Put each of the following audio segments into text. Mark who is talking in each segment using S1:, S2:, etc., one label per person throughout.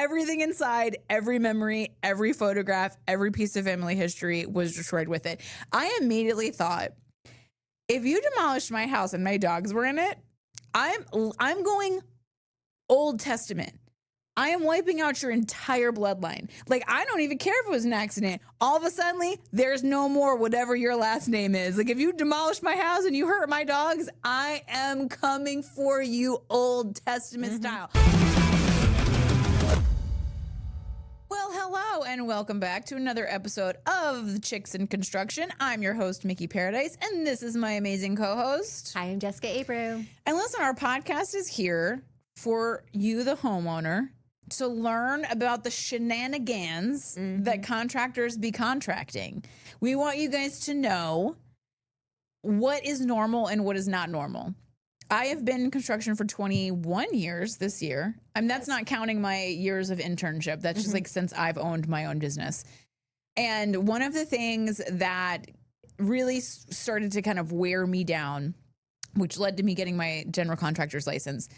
S1: Everything inside, every memory, every photograph, every piece of family history was destroyed with it. I immediately thought, if you demolished my house and my dogs were in it, I'm going Old Testament. I am wiping out your entire bloodline. Like, I don't even care if it was an accident. All of a sudden, there's no more whatever your last name is. Like, if you demolish my house and you hurt my dogs, I am coming for you Old Testament style. Well, hello and welcome back to another episode of The Chicks in Construction. I'm your host, Mickey Paradise, and this is my amazing co-host.
S2: Hi, I'm Jessica Abreu.
S1: And listen, our podcast is here for you, the homeowner, to learn about the shenanigans that contractors be contracting. We want you guys to know what is normal and what is not normal. I have been in construction for 21 years this year. I mean, that's not counting my years of internship. That's just like since I've owned my own business. And one of the things that really started to kind of wear me down, which led to me getting my general contractor's license,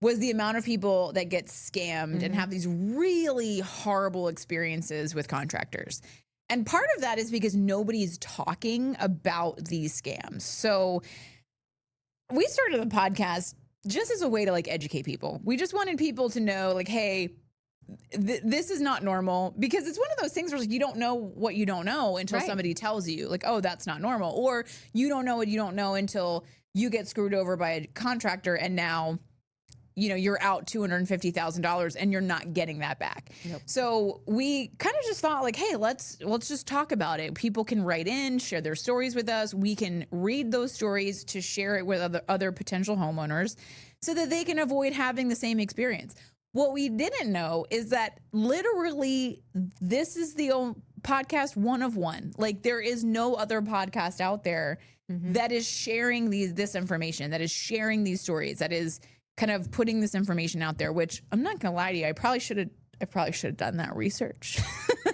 S1: was the amount of people that get scammed and have these really horrible experiences with contractors. And part of that is because nobody's talking about these scams. So we started the podcast just as a way to like educate people. We just wanted people to know, like, hey, this is not normal, because it's one of those things where like, you don't know what you don't know until somebody tells you, like, oh, that's not normal. Or you don't know what you don't know until you get screwed over by a contractor and now, you know, you're out $250,000 and you're not getting that back. Nope. So we kind of just thought like, hey, let's just talk about it. People can write in, share their stories with us. We can read those stories to share it with other potential homeowners so that they can avoid having the same experience. What we didn't know is that literally this is the only podcast one of one. Like, there is no other podcast out there that is sharing this information, that is sharing these stories, that is kind of putting this information out there, which I'm not gonna lie to you, I probably should have done that research.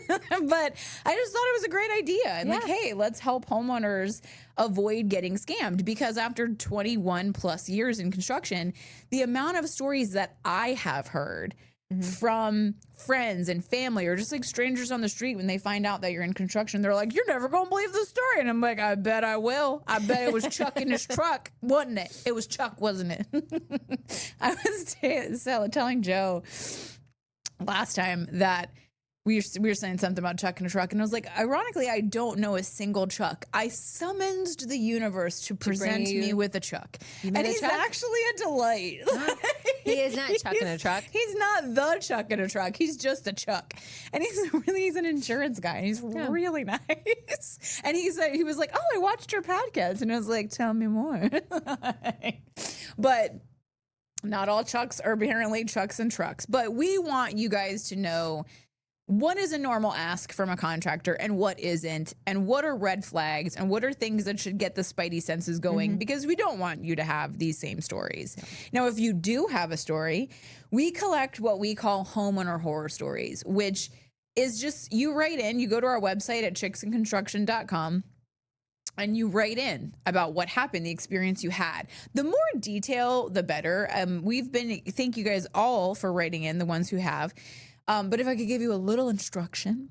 S1: But I just thought it was a great idea. And like, hey, let's help homeowners avoid getting scammed, because after 21 plus years in construction, the amount of stories that I have heard from friends and family or just like strangers on the street, when they find out that you're in construction, they're like, you're never gonna believe the story. And I'm like, I bet I will. I bet it was Chuck in his truck, wasn't it? It was Chuck, wasn't it? I was telling Joe last time that we were saying something about Chuck in a truck, and I was like, ironically, I don't know a single Chuck. I summoned the universe to present me with a Chuck, and he's actually a delight.
S2: He is not Chuck in a truck.
S1: He's not the Chuck in a truck. He's just a Chuck, and he's an insurance guy. And he's really nice. And he was like, oh, I watched your podcast, and I was like, tell me more. But not all Chucks are apparently Chucks and trucks. But we want you guys to know what is a normal ask from a contractor and what isn't, and what are red flags and what are things that should get the spidey senses going, because we don't want you to have these same stories. Now, if you do have a story, we collect what we call homeowner horror stories, which is just, you write in, you go to our website at chicksinconstruction.com and you write in about what happened, the experience you had. The more detail, the better. Thank you guys all for writing in, the ones who have. But if I could give you a little instruction,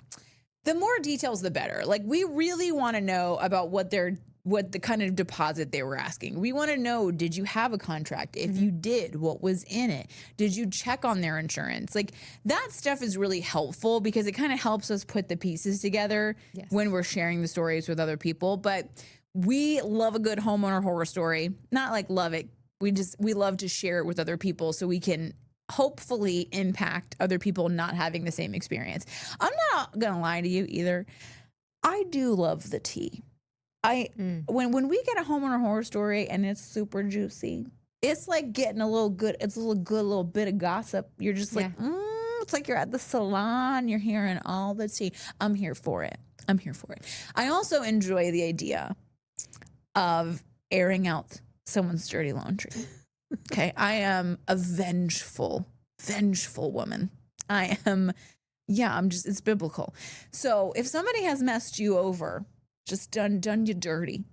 S1: the more details, the better. Like, we really want to know about what the kind of deposit they were asking. We want to know, did you have a contract? If you did, what was in it? Did you check on their insurance? Like, that stuff is really helpful because it kind of helps us put the pieces together when we're sharing the stories with other people. But we love a good homeowner horror story. Not like love it. We love to share it with other people so we can hopefully impact other people not having the same experience. I'm not gonna lie to you either. I do love the tea. When we get a homeowner horror story and it's super juicy, it's like getting a little good little bit of gossip. You're just like, it's like you're at the salon, you're hearing all the tea. I'm here for it. I also enjoy the idea of airing out someone's dirty laundry. Okay, I am a vengeful woman. It's biblical. So if somebody has messed you over, just done you dirty,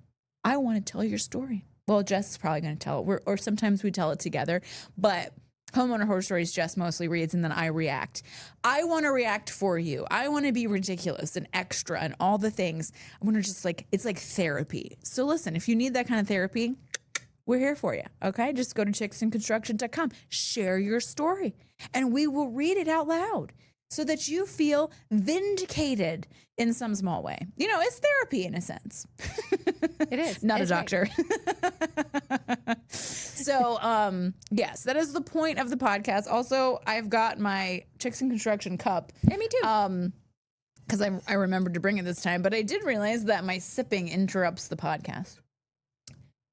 S1: I want to tell your story. Well, Jess is probably going to tell it, or sometimes we tell it together, but Homeowner Horror Stories Jess mostly reads, and then I react. I want to react for you. I want to be ridiculous and extra and all the things. I want to just like, it's like therapy. So listen, if you need that kind of therapy, we're here for you, okay? Just go to chicksandconstruction.com, share your story, and we will read it out loud so that you feel vindicated in some small way. You know, it's therapy in a sense.
S2: It is.
S1: Not a
S2: It's
S1: doctor. So, yes, that is the point of the podcast. Also, I've got my Chicks and Construction cup.
S2: Yeah, me too.
S1: Because I remembered to bring it this time, but I did realize that my sipping interrupts the podcast.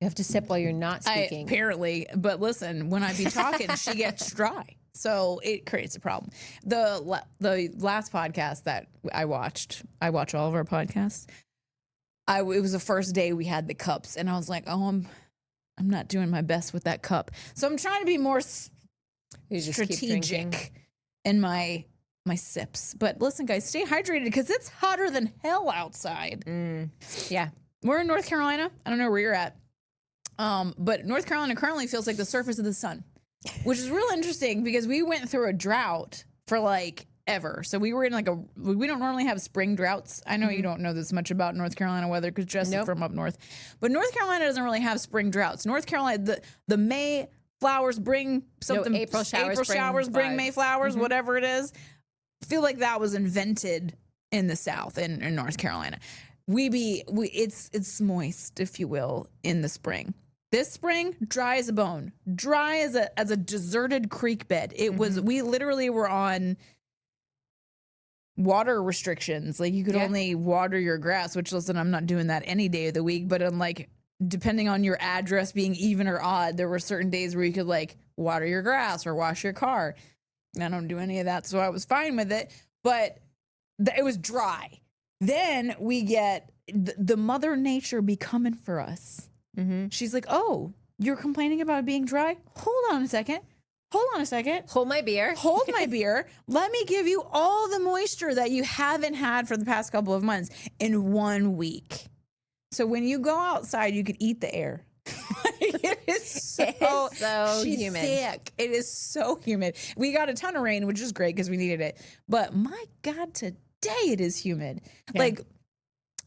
S2: You have to sip while you're not speaking.
S1: Apparently, but listen, when I be talking, she gets dry. So it creates a problem. The last podcast that I watch all of our podcasts. It was the first day we had the cups, and I was like, oh, I'm not doing my best with that cup. So I'm trying to be more strategic in my sips. But listen, guys, stay hydrated because it's hotter than hell outside.
S2: Yeah.
S1: We're in North Carolina. I don't know where you're at. But North Carolina currently feels like the surface of the sun, which is real interesting because we went through a drought for like ever. So we were in like we don't normally have spring droughts. I know you don't know this much about North Carolina weather because Jess is from up north, but North Carolina doesn't really have spring droughts. North Carolina, the May flowers bring something.
S2: No, April showers
S1: bring May flowers, whatever it is. I feel like that was invented in the South in North Carolina. It's moist, if you will, in the spring. This spring, dry as a bone, dry as a deserted creek bed. It was. We literally were on water restrictions. Like you could only water your grass. Which, listen, I'm not doing that any day of the week. But I'm like, depending on your address being even or odd, there were certain days where you could like water your grass or wash your car. I don't do any of that, so I was fine with it. But it was dry. Then we get the Mother Nature be coming for us. She's like, oh, you're complaining about it being dry? Hold on a second.
S2: Hold my beer.
S1: Hold my beer. Let me give you all the moisture that you haven't had for the past couple of months in 1 week. So when you go outside, you could eat the air. It is so
S2: humid.
S1: Thick. It is so humid. We got a ton of rain, which is great because we needed it. But my God, today it is humid.
S2: Yeah.
S1: Like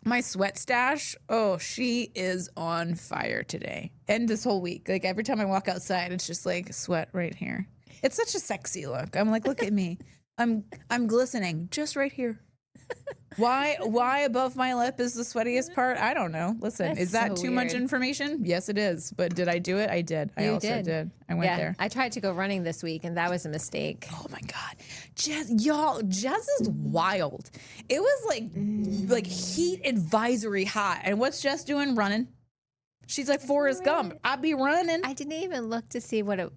S1: my sweat stash, she is on fire today and this whole week. Like every time I walk outside, it's just like sweat right here. It's such a sexy look. I'm like, look at me. I'm glistening just right here. Why above my lip is the sweatiest part? I don't know. Listen,
S2: That's
S1: is that
S2: so
S1: too much
S2: weird.
S1: information? Yes, it is. But did I do it? I did. I also did. I went there.
S2: I tried to go running this week, and that was a mistake.
S1: Oh my God. Jess is wild. It was like heat advisory hot. And what's Jess doing? Running. She's like Forrest Gump. I'd be running.
S2: I didn't even look to see what it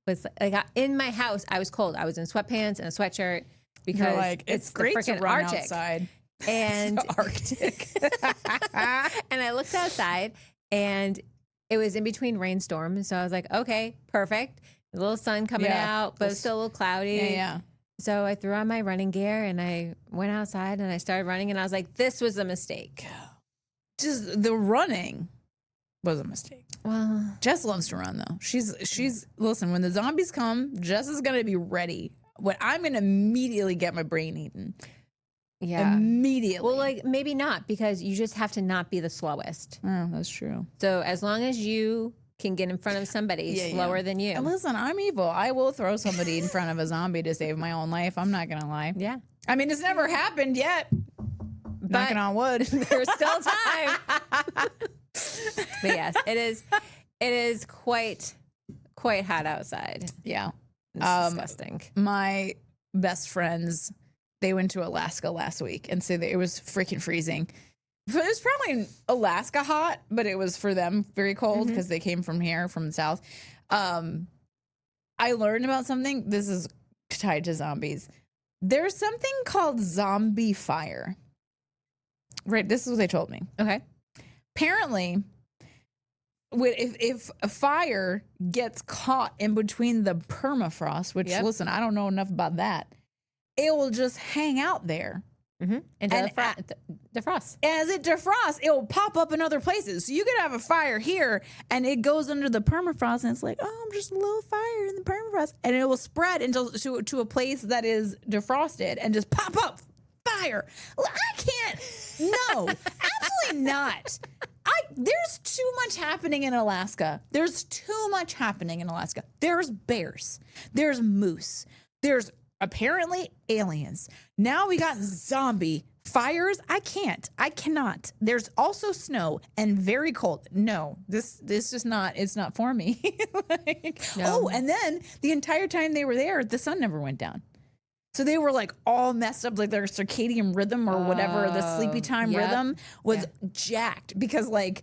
S2: was like. In my house, I was cold. I was in sweatpants and a sweatshirt because
S1: You're like, it's great
S2: the
S1: to
S2: freaking
S1: run
S2: Arctic.
S1: outside.
S2: And
S1: The Arctic.
S2: and I looked outside, and it was in between rainstorms. So I was like, okay, perfect. A little sun coming out, but it was still a little cloudy.
S1: Yeah.
S2: So I threw on my running gear, and I went outside, and I started running, and I was like, this was a mistake.
S1: Just the running was a mistake.
S2: Well,
S1: Jess loves to run though. She's listen, when the zombies come, Jess is gonna be ready. When I'm gonna immediately get my brain eaten.
S2: yeah.
S1: Immediately.
S2: Well, like maybe not, because you just have to not be the slowest.
S1: Oh, that's true.
S2: So as long as you can get in front of somebody slower than you.
S1: And listen, I'm evil. I will throw somebody in front of a zombie to save my own life. I'm not gonna lie.
S2: Yeah.
S1: I mean, it's never happened yet. Knocking on wood.
S2: There's still time. But yes, it is quite hot outside.
S1: Yeah.
S2: It's disgusting.
S1: My best friends, they went to Alaska last week, and so it was freaking freezing. It was probably Alaska hot, but it was for them very cold because they came from here, from the south. I learned about something. This is tied to zombies. There's something called zombie fire. Right, this is what they told me.
S2: Okay.
S1: Apparently, if a fire gets caught in between the permafrost, which, listen, I don't know enough about that, it will just hang out there
S2: Until
S1: And
S2: it defrosts.
S1: As it defrosts, it will pop up in other places. So you could have a fire here and it goes under the permafrost and it's like, oh, I'm just a little fire in the permafrost. And it will spread until to a place that is defrosted and just pop up fire. I can't. No, absolutely not. There's too much happening in Alaska. There's too much happening in Alaska. There's bears. There's moose. There's apparently aliens. Now we got zombie fires. I cannot. There's also snow and very cold. No, this is not, it's not for me. No. Oh, and then the entire time they were there, the sun never went down. So they were like all messed up, like their circadian rhythm or whatever, the sleepy time rhythm was jacked because like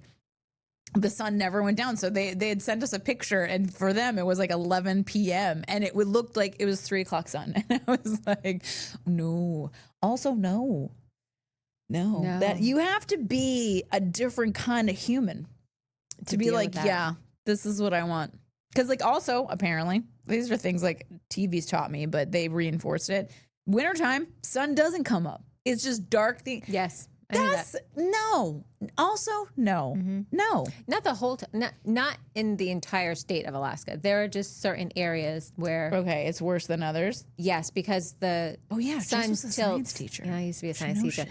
S1: the sun never went down. So they had sent us a picture and for them it was like 11 p.m. and it looked like it was 3 o'clock sun. And I was like, no. Also, no. That you have to be a different kind of human to be like, yeah, this is what I want. Because like also apparently these are things like TV's taught me, but they reinforced it. Wintertime, sun doesn't come up. It's just dark.
S2: Yes.
S1: That's no. Also, no. No.
S2: Not the whole not in the entire state of Alaska. There are just certain areas where
S1: it's worse than others.
S2: Yes, because the sun
S1: was a
S2: tilts.
S1: science teacher.
S2: Yeah, I used to be a science teacher.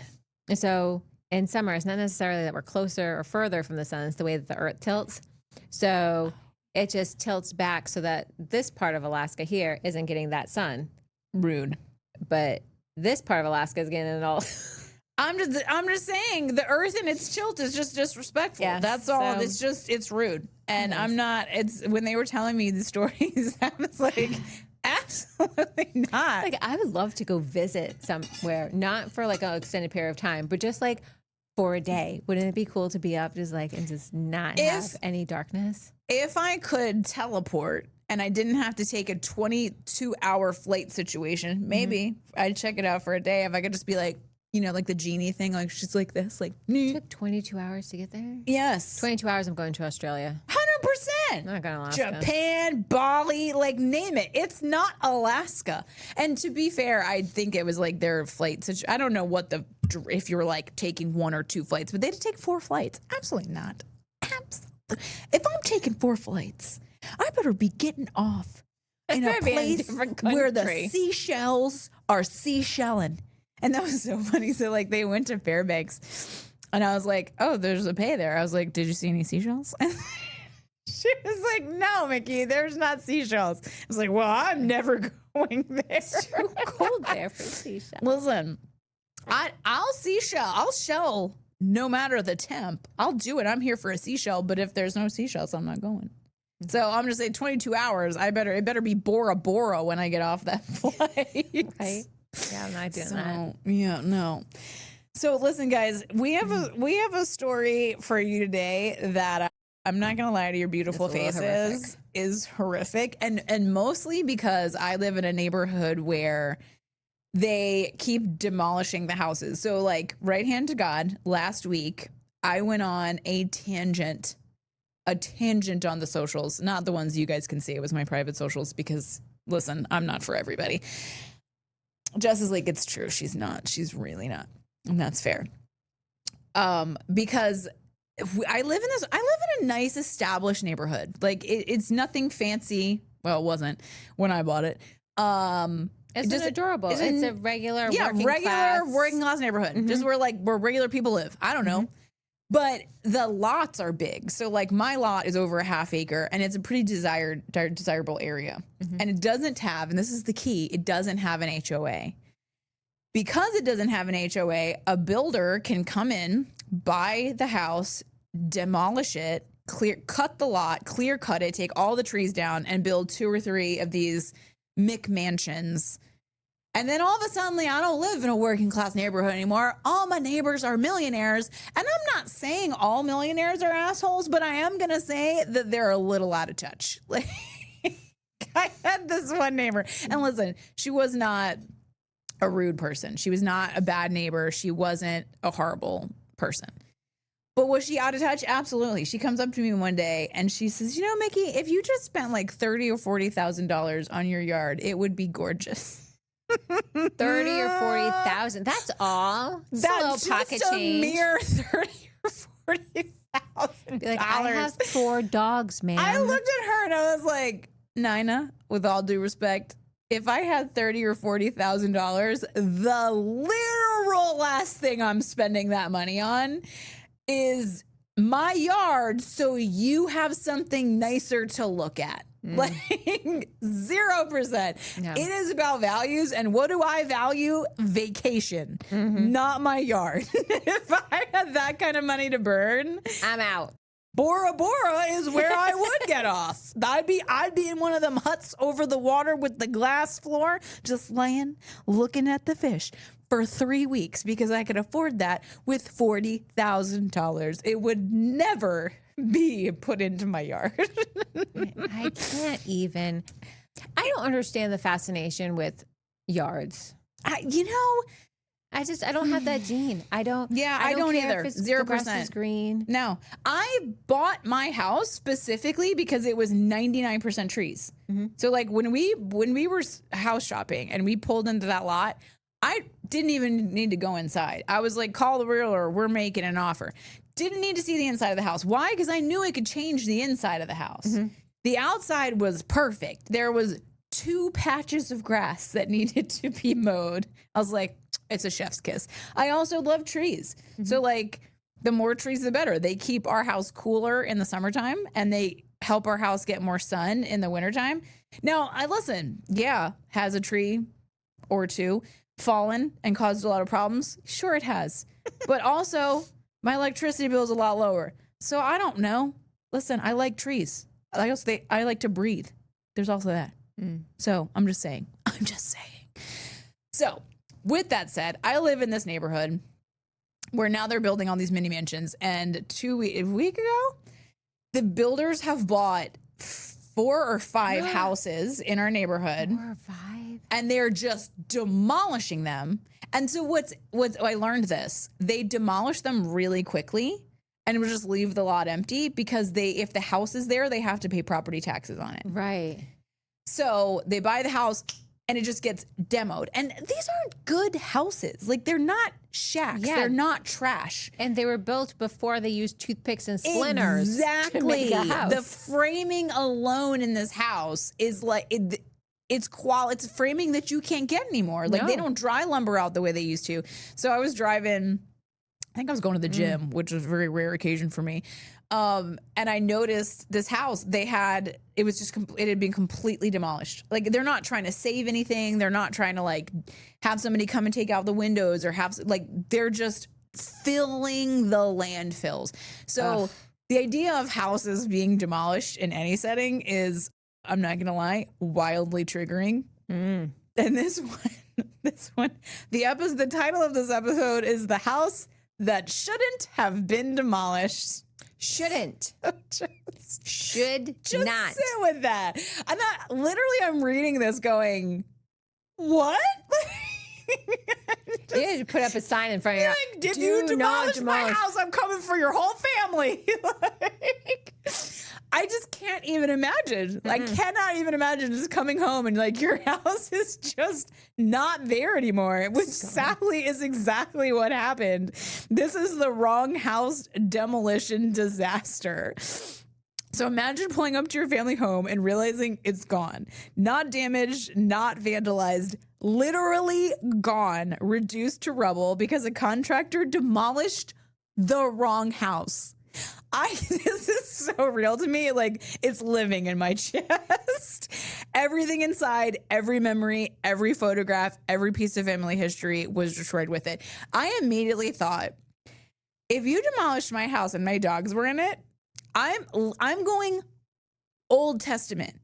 S2: And so in summer, it's not necessarily that we're closer or further from the sun. It's the way that the earth tilts. So it just tilts back so that this part of Alaska here isn't getting that sun.
S1: Rude.
S2: But this part of Alaska is getting it all.
S1: I'm just saying the earth and its tilt is just disrespectful.
S2: Yes,
S1: that's all. It's rude. And I'm not, when they were telling me the stories, I was like, absolutely not.
S2: Like I would love to go visit somewhere, not for like an extended period of time, but just like for a day. Wouldn't it be cool to be up just like and just not have any darkness? If
S1: I could teleport and I didn't have to take a 22-hour flight situation, maybe I'd check it out for a day. If I could just be like, you know, like the genie thing, like she's like this, like
S2: it took 22 hours to get there.
S1: Yes,
S2: 22 hours. I'm going to Australia.
S1: 100%.
S2: Not going to Alaska.
S1: Japan, Bali, like name it. It's not Alaska. And to be fair, I think it was like their flights. I don't know what if you were like taking 1 or 2 flights, but they had to take 4 flights. Absolutely not. Absolutely. If I'm taking 4 flights, I better be getting off in a place where the seashells are seashelling. And that was so funny. So like they went to Fairbanks and I was like, oh, there's a pay there. I was like, did you see any seashells? And she was like, no, Mickey, there's not seashells. I was like, well, I'm never going there.
S2: It's too cold there for seashells.
S1: Listen, I'll shell no matter the temp. I'll do it. I'm here for a seashell. But if there's no seashells, I'm not going. So I'm just saying 22 hours. It better be Bora Bora when I get off that flight.
S2: Right. Yeah, I'm not doing that.
S1: Yeah, no. So listen, guys, we have a story for you today that I'm not gonna lie to your beautiful faces is horrific, and mostly because I live in a neighborhood where they keep demolishing the houses. So like, right hand to God, last week I went on a tangent on the socials, not the ones you guys can see. It was my private socials because listen, I'm not for everybody. Jess is like, it's true. She's not. She's really not. And that's fair. Because I live in a nice established neighborhood. Like it's nothing fancy. Well, it wasn't when I bought it.
S2: It's just adorable. It's a regular
S1: working class neighborhood. Just where regular people live. I don't know. But the lots are big. So like my lot is over a half acre and it's a pretty desirable area. And it doesn't have, and this is the key, it doesn't have an HOA. Because it doesn't have an HOA, a builder can come in, buy the house, demolish it, cut the lot, clear cut it, take all the trees down and build 2 or 3 of these McMansions. And then all of a sudden, I don't live in a working class neighborhood anymore. All my neighbors are millionaires. And I'm not saying all millionaires are assholes, but I am going to say that they're a little out of touch. Like, I had this one neighbor. And listen, she was not a rude person. She was not a bad neighbor. She wasn't a horrible person. But was she out of touch? Absolutely. She comes up to me one day and she says, you know, Mickey, if you just spent like $30,000 or $40,000 on your yard, it would be gorgeous.
S2: 30 or 40,000. That's all. Just a little
S1: That's
S2: pocket
S1: just a
S2: change.
S1: mere 30 or 40,000
S2: Be like, I have 4 dogs, man.
S1: I looked at her and I was like, Nina, with all due respect, if I had $30,000 or $40,000, the literal last thing I'm spending that money on is my yard, so you have something nicer to look at. Like 0%.
S2: No.
S1: It is about values, and what do I value? Vacation, not my yard. If I had that kind of money to burn,
S2: I'm out.
S1: Bora Bora is where I would get off. I'd be in one of them huts over the water with the glass floor, just laying, looking at the fish for 3 weeks because I could afford that with $40,000. It would never be put into my yard.
S2: I can't even. I don't understand the fascination with yards. I don't have that gene. I don't.
S1: Yeah, I don't
S2: care
S1: either.
S2: if it's
S1: 0%.
S2: The grass is green.
S1: No, I bought my house specifically because it was 99% trees. So like when we were house shopping and we pulled into that lot, I didn't even need to go inside. I was like, call the realtor, we're making an offer. Didn't need to see the inside of the house. Why? Because I knew I could change the inside of the house. The outside was perfect. There was 2 patches of grass that needed to be mowed. I was like, it's a chef's kiss. I also love trees. So like the more trees, the better. They keep our house cooler in the summertime and they help our house get more sun in the wintertime. Now, has a tree or 2 fallen and caused a lot of problems? Sure, it has. But also, my electricity bill is a lot lower. So I don't know. Listen, I like trees. I like to breathe. There's also that. So I'm just saying. So with that said, I live in this neighborhood where now they're building all these mini mansions. And a week ago, the builders have bought 4 or 5 houses in our neighborhood.
S2: 4 or 5.
S1: And they're just demolishing them. And so what's I learned this. They demolish them really quickly and would just leave the lot empty because if the house is there, they have to pay property taxes on it.
S2: Right.
S1: So they buy the house and it just gets demoed. And these aren't good houses. Like they're not shacks. Yeah. They're not trash.
S2: And they were built before they used toothpicks and splinters.
S1: Exactly.
S2: To make a house.
S1: The framing alone in this house is like it's framing that you can't get anymore. Like they don't dry lumber out the way they used to. So I was driving, I think I was going to the gym, which was a very rare occasion for me. And I noticed this house, it had been completely demolished. Like they're not trying to save anything. They're not trying to like have somebody come and take out the windows or they're just filling the landfills. So the idea of houses being demolished in any setting is, I'm not going to lie, wildly triggering. And this one, the title of this episode is The House That Shouldn't Have Been Demolished.
S2: Shouldn't. Should
S1: just
S2: not.
S1: sit with that. I'm reading this going, what?
S2: You had to put up a sign in front of you.
S1: Like, did you demolish my house? I'm coming for your whole family. I just can't even imagine. I cannot even imagine just coming home and like your house is just not there anymore, which sadly is exactly what happened. This is the wrong house demolition disaster. So imagine pulling up to your family home and realizing it's gone. Not damaged, not vandalized, literally gone, reduced to rubble because a contractor demolished the wrong house. This is so real to me. Like it's living in my chest. Everything inside, every memory, every photograph, every piece of family history was destroyed with it. I immediately thought, if you demolished my house and my dogs were in it, I'm going Old Testament.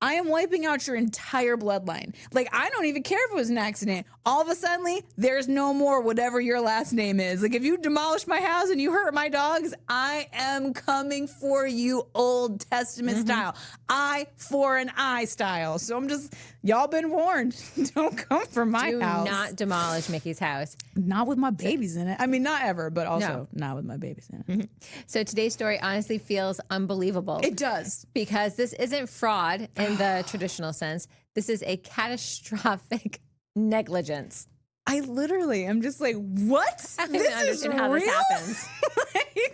S1: I am wiping out your entire bloodline. Like, I don't even care if it was an accident. All of a sudden, there's no more whatever your last name is. Like, if you demolish my house and you hurt my dogs, I am coming for you Old Testament style. Eye for an eye style. So I'm just, y'all been warned. Don't come for my house.
S2: Do not demolish Mickey's house.
S1: Not with my babies in it. I mean, not ever, but also not with my babies in it.
S2: So today's story honestly feels unbelievable.
S1: It does.
S2: Because this isn't fraud in the traditional sense. This is a catastrophic negligence.
S1: I literally am just like, what?
S2: I don't even understand how this happens.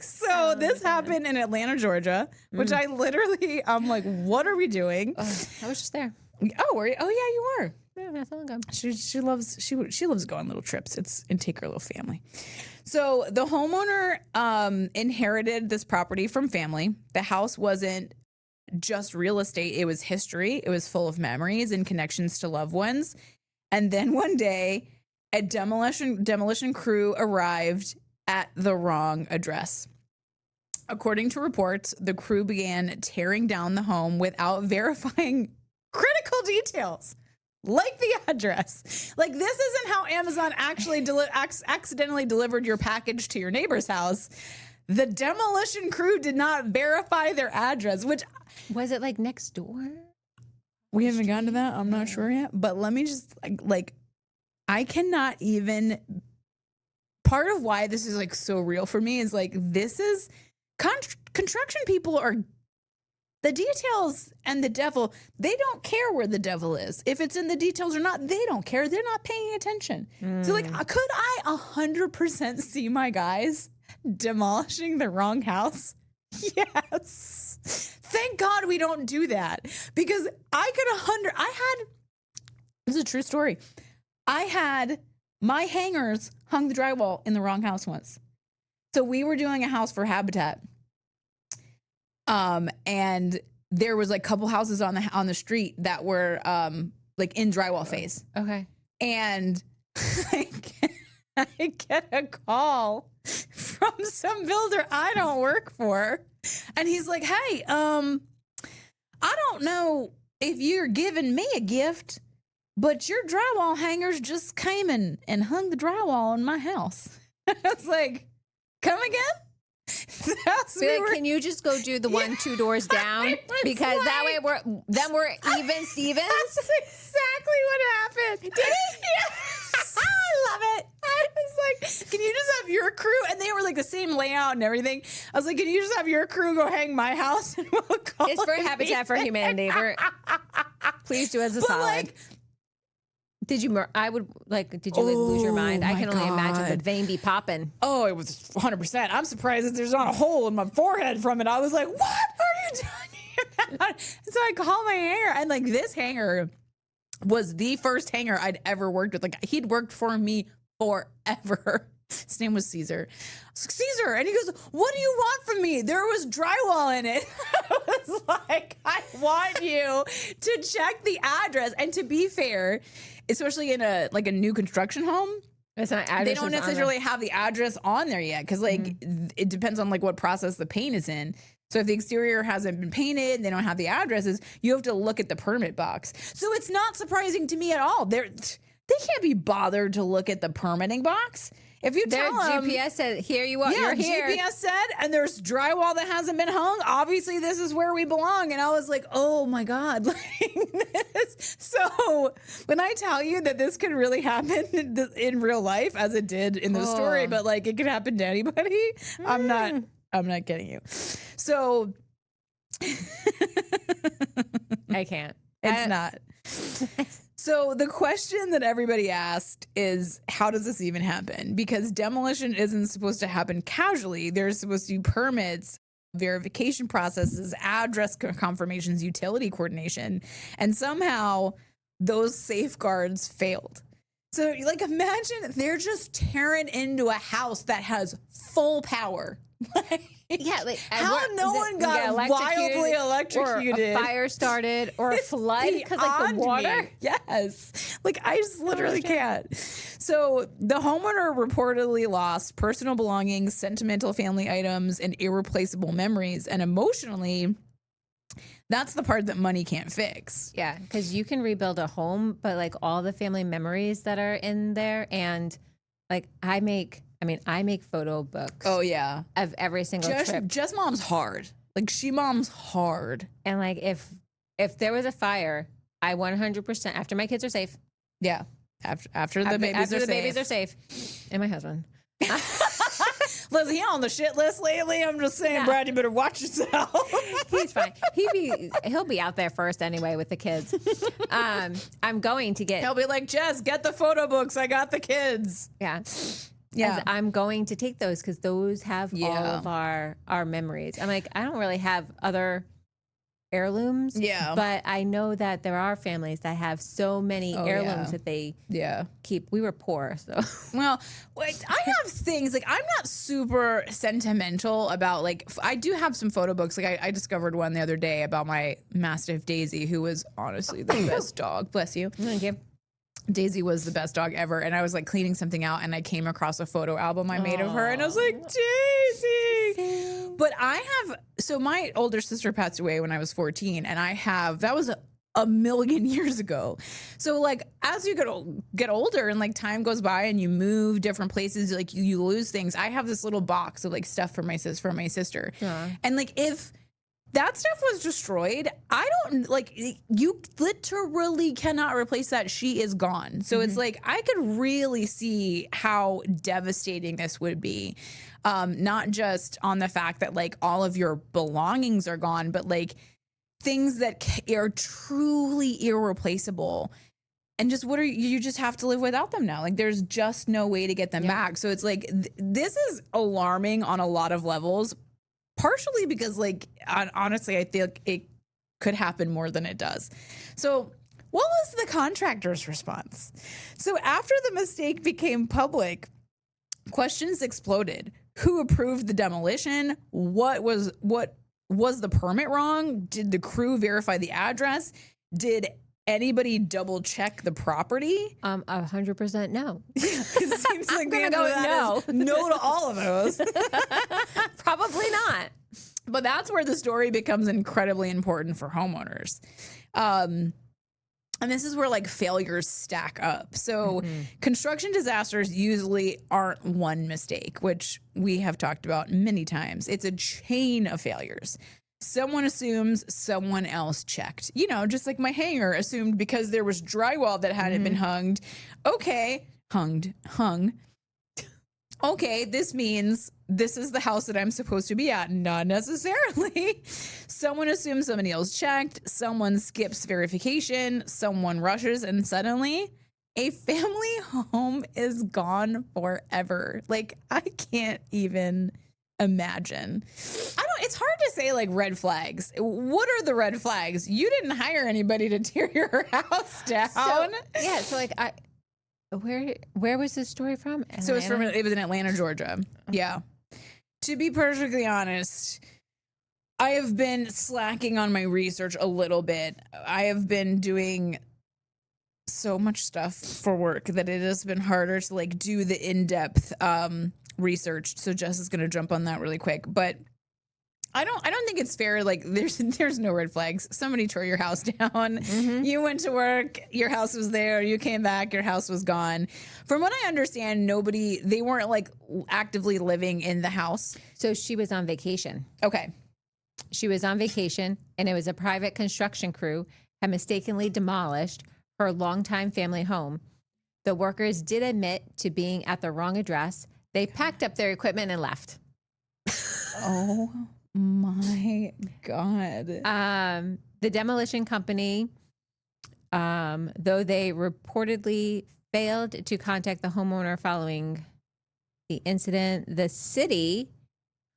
S1: So this happened in Atlanta, Georgia, which I'm like, what are we doing?
S2: I was just there.
S1: Oh, were you? Oh, yeah, you were.
S2: Yeah, not so long ago.
S1: She loves going on little trips. And take her little family. So the homeowner inherited this property from family. The house wasn't just real estate. It was history. It was full of memories and connections to loved ones. And then one day, a demolition crew arrived at the wrong address. According to reports, the crew began tearing down the home without verifying critical details, like the address. Like, this isn't how Amazon actually accidentally delivered your package to your neighbor's house. The demolition crew did not verify their address, which...
S2: Was it like next door?
S1: We haven't gotten to that. I'm not sure yet. But let me just, like, I cannot even... Part of why this is, like, so real for me is, like, this is... Construction people are... The details and the devil, they don't care where the devil is. If it's in the details or not, they don't care. They're not paying attention. So, like, could I 100% see my guys demolishing the wrong house? Yes. Thank God we don't do that, because this is a true story. I had my hangers hung the drywall in the wrong house once. So we were doing a house for Habitat. And there was like a couple houses on the street that were like in drywall phase.
S2: Okay.
S1: And I get a call from some builder I don't work for. And he's like, hey, I don't know if you're giving me a gift, but your drywall hangers just came and hung the drywall in my house. I was like, come again?
S2: Can you just go do the 1-2 doors down? Because like, that way we're even Stevens.
S1: That's exactly what happened. Did it? Yes. I love it. I was like, can you just have your crew? And they were like the same layout and everything. I was like, can you just have your crew go hang my house and we'll call
S2: it's for Habitat for Humanity. Please do us a solid. Like, did you lose your mind? I can only imagine the vein be popping.
S1: Oh, it was 100%. I'm surprised that there's not a hole in my forehead from it. I was like, what are you talking about? So I called my hanger, and like, this hanger was the first hanger I'd ever worked with. Like, he'd worked for me forever. His name was Caesar. I was like, Caesar. And he goes, what do you want from me? There was drywall in it. I was like, I want you to check the address. And to be fair, especially in a new construction home,
S2: it's not address.
S1: They don't necessarily have the address on there yet, because like it depends on like what process the paint is in. So if the exterior hasn't been painted and they don't have the addresses, you have to look at the permit box. So it's not surprising to me at all. They can't be bothered to look at the permitting box. If you tell them,
S2: GPS said, here you are, you're here.
S1: GPS said, and there's drywall that hasn't been hung. Obviously, this is where we belong. And I was like, oh my God. So when I tell you that this could really happen in real life, as it did in the story, but like it could happen to anybody, I'm not kidding you. So
S2: I can't.
S1: It's not. So the question that everybody asked is, how does this even happen? Because demolition isn't supposed to happen casually. There's supposed to be permits, verification processes, address confirmations, utility coordination. And somehow those safeguards failed. So like, imagine they're just tearing into a house that has full power.
S2: Yeah, like
S1: how no one got wildly electrocuted,
S2: or a fire started, or a flood because like the water.
S1: Me. Yes, like I just literally can't. So the homeowner reportedly lost personal belongings, sentimental family items, and irreplaceable memories, and emotionally, that's the part that money can't fix.
S2: Yeah, because you can rebuild a home, but like all the family memories that are in there, and like I make photo books.
S1: Oh yeah,
S2: of every single trip.
S1: Jess mom's hard. Like she mom's hard.
S2: And like if there was a fire, I 100% after my kids are safe.
S1: Yeah, after the babies are safe,
S2: and my husband.
S1: Listen, he on the shit list lately. I'm just saying, Brad, you better watch yourself.
S2: He's fine. He'll be out there first anyway with the kids. I'm going to get.
S1: He'll be like, Jess, get the photo books. I got the kids.
S2: Yeah.
S1: Yeah.
S2: I'm going to take those because those have all of our memories. I'm like, I don't really have other heirlooms.
S1: Yeah.
S2: But I know that there are families that have so many heirlooms that they keep. We were poor, so.
S1: Well, I have things like I'm not super sentimental about like I do have some photo books. Like I discovered one the other day about my Mastiff Daisy, who was honestly the best dog. Bless you.
S2: Thank you.
S1: Daisy was the best dog ever. And I was like cleaning something out and I came across a photo album I made of her and I was like, Daisy. But so my older sister passed away when I was 14 and that was a million years ago. So like as you get older and like time goes by and you move different places, like you lose things. I have this little box of like stuff from my sister. And like if that stuff was destroyed, I don't like you literally cannot replace that. She is gone. So it's like I could really see how devastating this would be. Not just on the fact that like all of your belongings are gone, but like things that are truly irreplaceable. And just you just have to live without them now. Like there's just no way to get them back. So it's like this is alarming on a lot of levels. Partially because, like, honestly, I think it could happen more than it does. So what was the contractor's response? So after the mistake became public, questions exploded. Who approved the demolition? What was the permit wrong? Did the crew verify the address? Did anybody double check the property?
S2: 100% no.
S1: It seems like the answer to that is no to all of those.
S2: Probably not.
S1: But that's where the story becomes incredibly important for homeowners. And this is where like failures stack up. So construction disasters usually aren't one mistake, which we have talked about many times. It's a chain of failures. Someone assumes someone else checked. You know, just like my hanger assumed because there was drywall that hadn't been hung. Okay, hung. Okay, this means this is the house that I'm supposed to be at. Not necessarily. Someone assumes somebody else checked. Someone skips verification. Someone rushes, and suddenly a family home is gone forever. Like, I can't even imagine. It's hard to say like red flags. What are the red flags? You didn't hire anybody to tear your house down.
S2: So like where was this story from? Atlanta?
S1: So it was in Atlanta, Georgia. Yeah. To be perfectly honest, I have been slacking on my research a little bit. I have been doing so much stuff for work that it has been harder to like do the in-depth research. So Jess is going to jump on that really quick, but I don't think it's fair. Like there's no red flags. Somebody tore your house down. You went to work, your house was there. You came back, your house was gone. From what I understand, they weren't like actively living in the house.
S2: So she was on vacation.
S1: Okay.
S2: She was on vacation and it was a private construction crew had mistakenly demolished her longtime family home. The workers did admit to being at the wrong address. They packed up their equipment and left.
S1: Oh my God.
S2: The demolition company, though they reportedly failed to contact the homeowner following the incident, the city,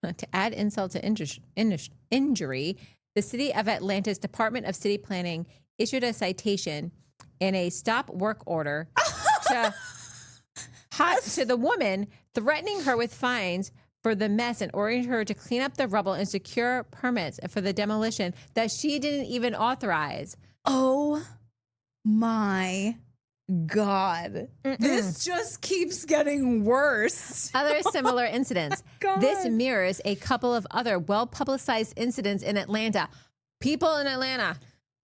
S2: to add insult to injury, the City of Atlanta's Department of City Planning issued a citation and a stop work order to the woman, threatening her with fines for the mess and ordering her to clean up the rubble and secure permits for the demolition that she didn't even authorize.
S1: Oh my God. This just keeps getting worse.
S2: Other similar incidents. This mirrors a couple of other well-publicized incidents in Atlanta. People in Atlanta,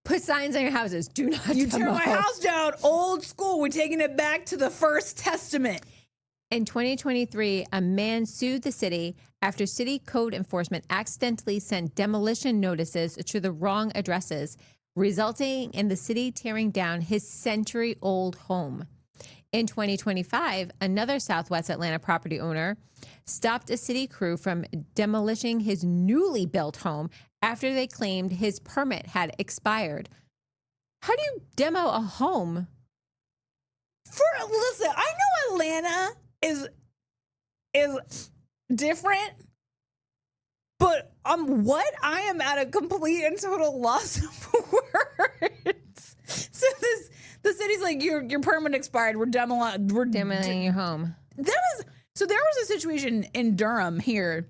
S2: put signs on your houses. Do not
S1: You tear my house down. Old school. We're taking it back to the First Testament.
S2: In 2023, a man sued the city after city code enforcement accidentally sent demolition notices to the wrong addresses, resulting in the city tearing down his century-old home. In 2025, another Southwest Atlanta property owner stopped a city crew from demolishing his newly built home after they claimed his permit had expired. How do you demo a home?
S1: Listen, I know Atlanta is different, but what? I am at a complete and total loss of words. So the city's like, your permit expired. We're
S2: Demoing your home.
S1: So there was a situation in Durham here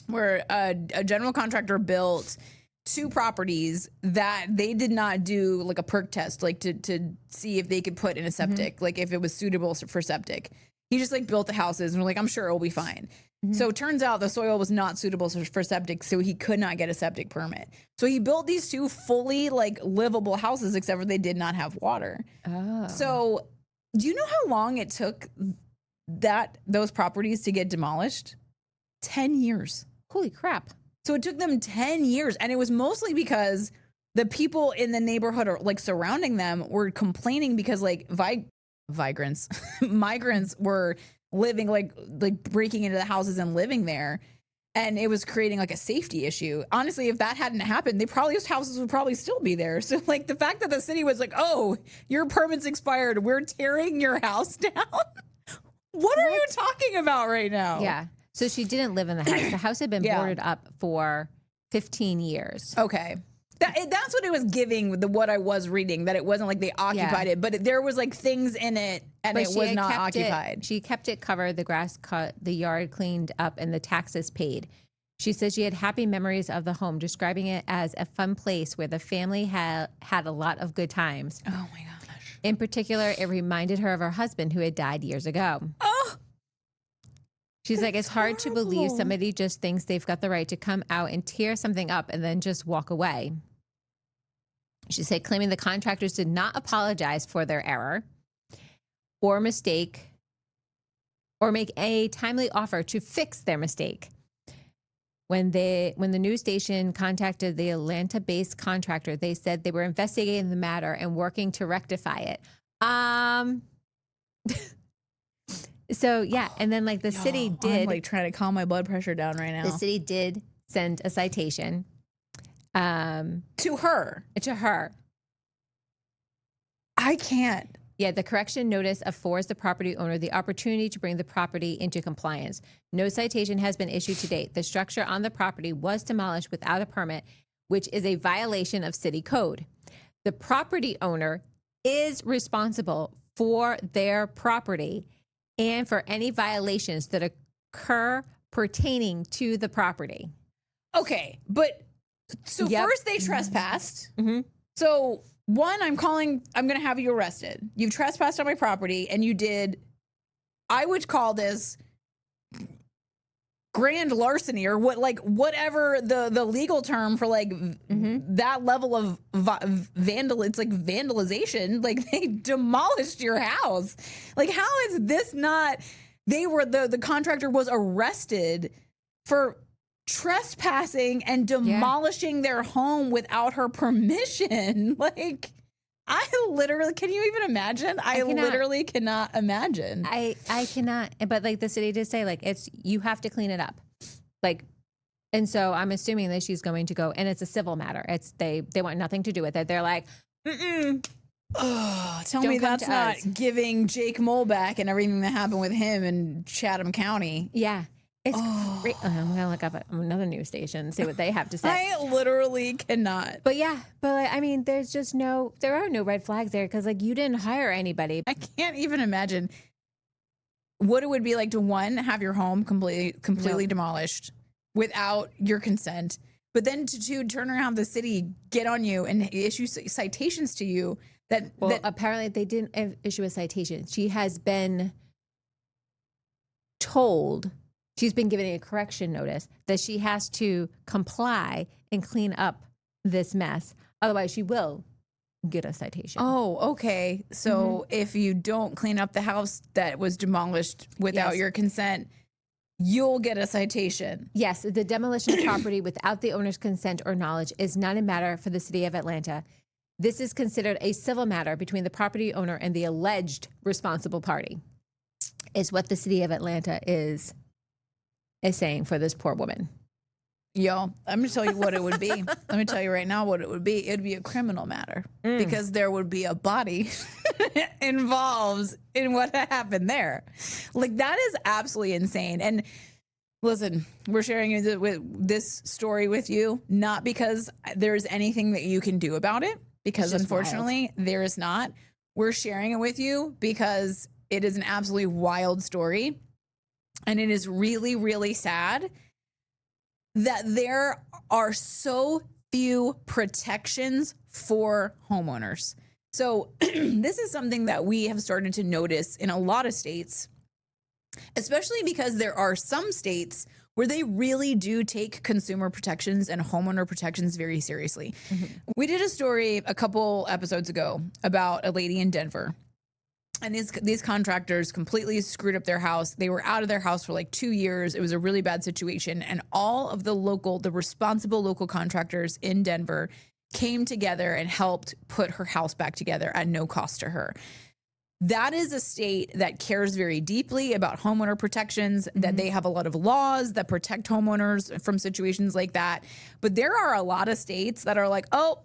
S1: where a general contractor built 2 properties that they did not do like a perk test, like to see if they could put in a septic, like if it was suitable for septic. He just like built the houses and we're like, I'm sure it'll be fine. So it turns out the soil was not suitable for septic, so he could not get a septic permit. So he built these 2 fully like livable houses, except for they did not have water.
S2: Oh.
S1: So do you know how long it took those properties to get demolished? 10 years.
S2: Holy crap.
S1: So it took them 10 years. And it was mostly because the people in the neighborhood or like surrounding them were complaining because like migrants were living like breaking into the houses and living there. And it was creating like a safety issue. Honestly, if that hadn't happened, those houses would probably still be there. So like the fact that the city was like, oh, your permit's expired, we're tearing your house down. What are you talking about right now?
S2: Yeah. So she didn't live in the house. The house had been boarded up for 15 years.
S1: Okay. That's what it was giving with what I was reading, that it wasn't like they occupied it, but there was like things in it and it was not occupied.
S2: She kept it covered, the grass cut, the yard cleaned up, and the taxes paid. She says she had happy memories of the home, describing it as a fun place where the family had a lot of good times.
S1: Oh my gosh.
S2: In particular, it reminded her of her husband who had died years ago.
S1: Oh,
S2: she's like, it's hard to believe somebody just thinks they've got the right to come out and tear something up and then just walk away. She said, claiming the contractors did not apologize for their error or mistake or make a timely offer to fix their mistake. When the news station contacted the Atlanta-based contractor, they said they were investigating the matter and working to rectify it. So yeah, and then like the city did.
S1: I'm like trying to calm my blood pressure down right now.
S2: The city did send a citation.
S1: To her.
S2: I
S1: can't.
S2: Yeah, the correction notice affords the property owner the opportunity to bring the property into compliance. No citation has been issued to date. The structure on the property was demolished without a permit, which is a violation of city code. The property owner is responsible for their property and for any violations that occur pertaining to the property.
S1: Okay, but so first they trespassed. So one, I'm going to have you arrested. You've trespassed on my property and you did, I would call this grand larceny or whatever the legal term for like that level of it's like vandalization. Like they demolished your house. Like how is this not, the contractor was arrested for trespassing and demolishing their home without her permission. Like I literally, can you even imagine? I literally cannot imagine.
S2: I cannot, but like the city did say, like you have to clean it up. Like, and so I'm assuming that she's going to go, and it's a civil matter. It's they want nothing to do with it. They're like,
S1: oh, tell me that's not giving Jake Mole back and everything that happened with him in Chatham County.
S2: Yeah. It's great. I'm going to look up another news station, see what they have to say.
S1: I literally cannot.
S2: But yeah, I mean, there are no red flags there because like you didn't hire anybody.
S1: I can't even imagine what it would be like to have your home completely demolished without your consent, but then to turn around the city, get on you and issue citations to you that
S2: apparently they didn't issue a citation. She has been told. She's been given a correction notice that she has to comply and clean up this mess. Otherwise, she will get a citation.
S1: Oh, okay. So if you don't clean up the house that was demolished without your consent, you'll get a citation.
S2: Yes. The demolition of property without the owner's consent or knowledge is not a matter for the city of Atlanta. This is considered a civil matter between the property owner and the alleged responsible party, is what the city of Atlanta is saying for this poor woman.
S1: Yo, I'm going to tell you what it would be. Let me tell you right now what it would be. It would be a criminal matter because there would be a body involved in what happened there. Like, that is absolutely insane. And listen, we're sharing this story with you, not because there's anything that you can do about it, because unfortunately there is not. We're sharing it with you because it is an absolutely wild story. And it is really, really sad that there are so few protections for homeowners. So this is something that we have started to notice in a lot of states, especially because there are some states where they really do take consumer protections and homeowner protections very seriously. We did a story a couple episodes ago about a lady in Denver. And these contractors completely screwed up their house. They were out of their house for like 2 years. It was a really bad situation. And all of the responsible local contractors in Denver came together and helped put her house back together at no cost to her. That is a state that cares very deeply about homeowner protections, that they have a lot of laws that protect homeowners from situations like that. But there are a lot of states that are like, oh,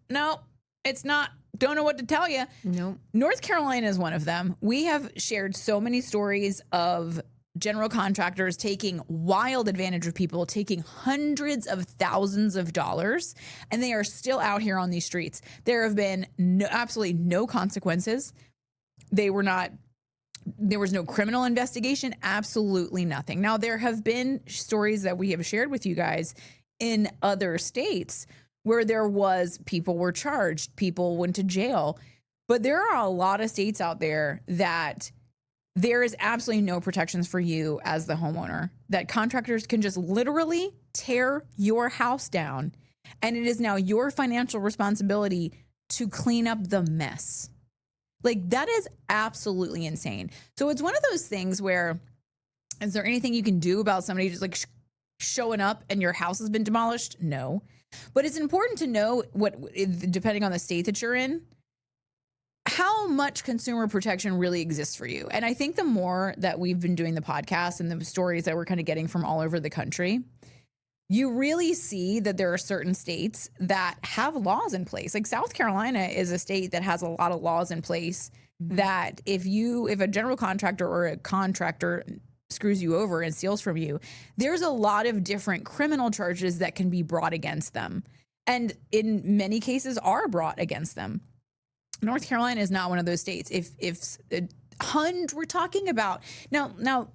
S1: no, it's not. Don't know what to tell you.
S2: Nope.
S1: North Carolina is one of them. We have shared so many stories of general contractors taking wild advantage of people, taking hundreds of thousands of dollars, and they are still out here on these streets. There have been absolutely no consequences. There was no criminal investigation, absolutely nothing. Now, there have been stories that we have shared with you guys in other states where people were charged, people went to jail. But there are a lot of states out there that there is absolutely no protections for you as the homeowner, that contractors can just literally tear your house down, and it is now your financial responsibility to clean up the mess. Like, that is absolutely insane. So it's one of those things where, is there anything you can do about somebody just like showing up and your house has been demolished? No. But it's important to know depending on the state that you're in, how much consumer protection really exists for you. And I think the more that we've been doing the podcast and the stories that we're kind of getting from all over the country, you really see that there are certain states that have laws in place. Like South Carolina is a state that has a lot of laws in place that if a general contractor or a contractor screws you over and steals from you, there's a lot of different criminal charges that can be brought against them, and in many cases are brought against them. North Carolina is not one of those states. If we're talking about now,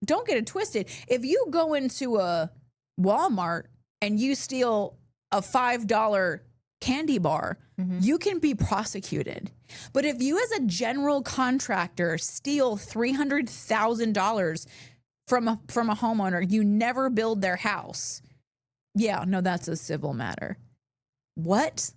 S1: don't get it twisted. If you go into a Walmart and you steal a $5 candy bar, you can be prosecuted. But if you as a general contractor steal $300,000 from a homeowner, you never build their house. Yeah, no, that's a civil matter. What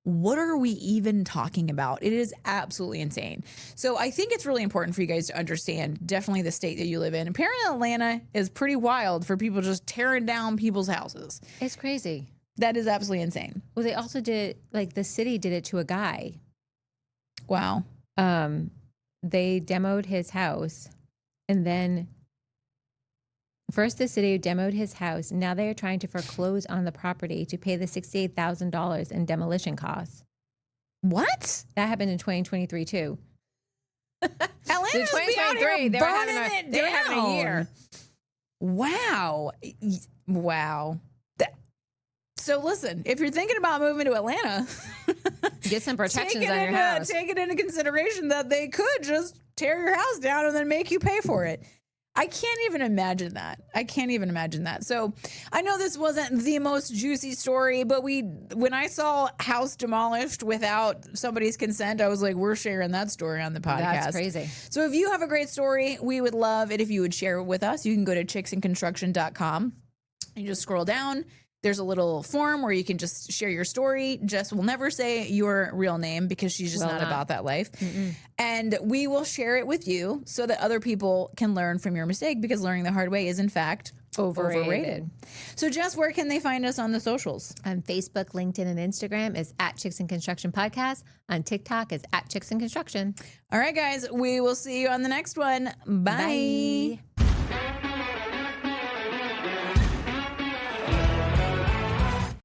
S1: are we even talking about? It is absolutely insane. So I think it's really important for you guys to understand definitely the state that you live in. Apparently Atlanta is pretty wild for people just tearing down people's houses.
S2: It's crazy.
S1: That is absolutely insane.
S2: Well, they also did, like, the city did it to a guy.
S1: Wow.
S2: They demoed his house, and then first the city demoed his house. Now they are trying to foreclose on the property to pay the $68,000 in demolition costs.
S1: What?
S2: That happened in 2023 too.
S1: Atlanta's be out here
S2: they were having a year.
S1: Wow. So listen, if you're thinking about moving to Atlanta,
S2: get some protections on your house.
S1: Take it into consideration that they could just tear your house down and then make you pay for it. I can't even imagine that. So I know this wasn't the most juicy story, but when I saw house demolished without somebody's consent, I was like, we're sharing that story on the podcast.
S2: That's crazy.
S1: So if you have a great story, we would love it if you would share it with us. You can go to chicksandconstruction.com. You just scroll down. There's a little form where you can just share your story. Jess will never say your real name because she's just not about that life. And we will share it with you so that other people can learn from your mistake, because learning the hard way is in fact overrated. So Jess, where can they find us on the socials?
S2: On Facebook, LinkedIn, and Instagram is at Chicks in Construction Podcast. On TikTok is at Chicks in Construction.
S1: All right, guys, we will see you on the next one. Bye.
S2: Bye.